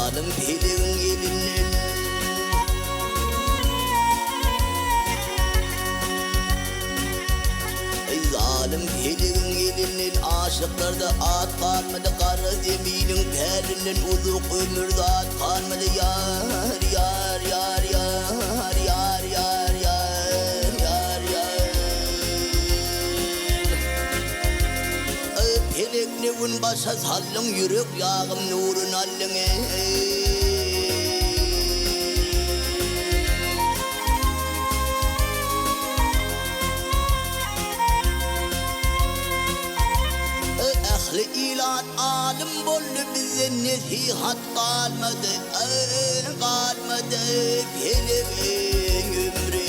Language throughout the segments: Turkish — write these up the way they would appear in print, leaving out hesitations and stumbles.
zalim pelin gelinin zalim pelin gelinin aşıklarda at kalmadı kara zeminin perinin uzuk ömürde at kalmadı yar yar yar yar yar yar yar yar yar pelek nevin başa sallın yürek yağım nurun allın ehli ilan alim bollu bize nesihat kalmadı kalmadı peleğin ömrü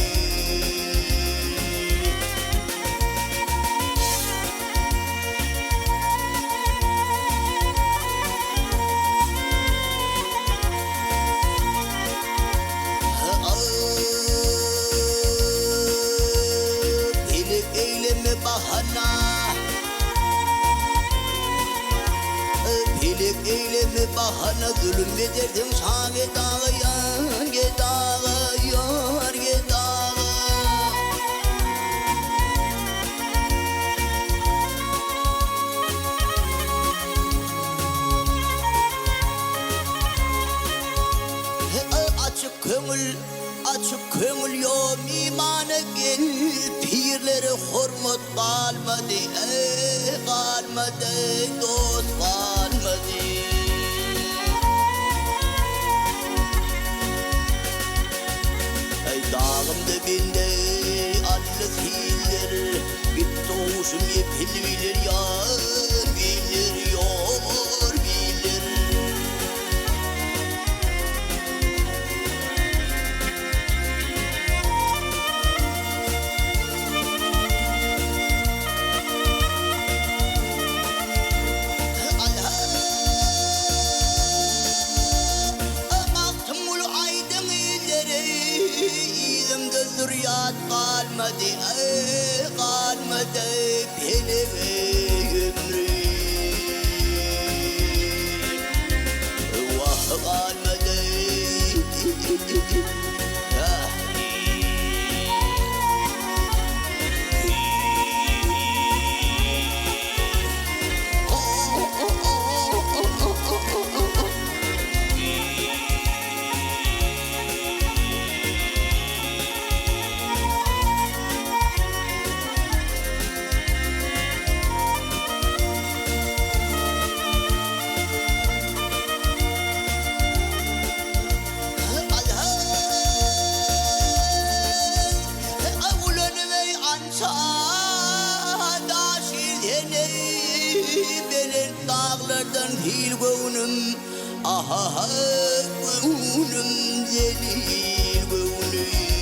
pelek eyleme bahana pelek eyleme bahana zulüm edersin sana dağı yar dağı yar dağı açık köngül yok imana gel pirlere hürmet kalmadı kalmadı dost kalmadı ey dağım dibinde alles hilir gitti oluşum yepil bilir yar bilir yor bilir zürriyat kalmadı kalmadı peleğin ömrü vah kalmadı belir dağlardan hil gönlüm aha gönlüm zelil gönlüm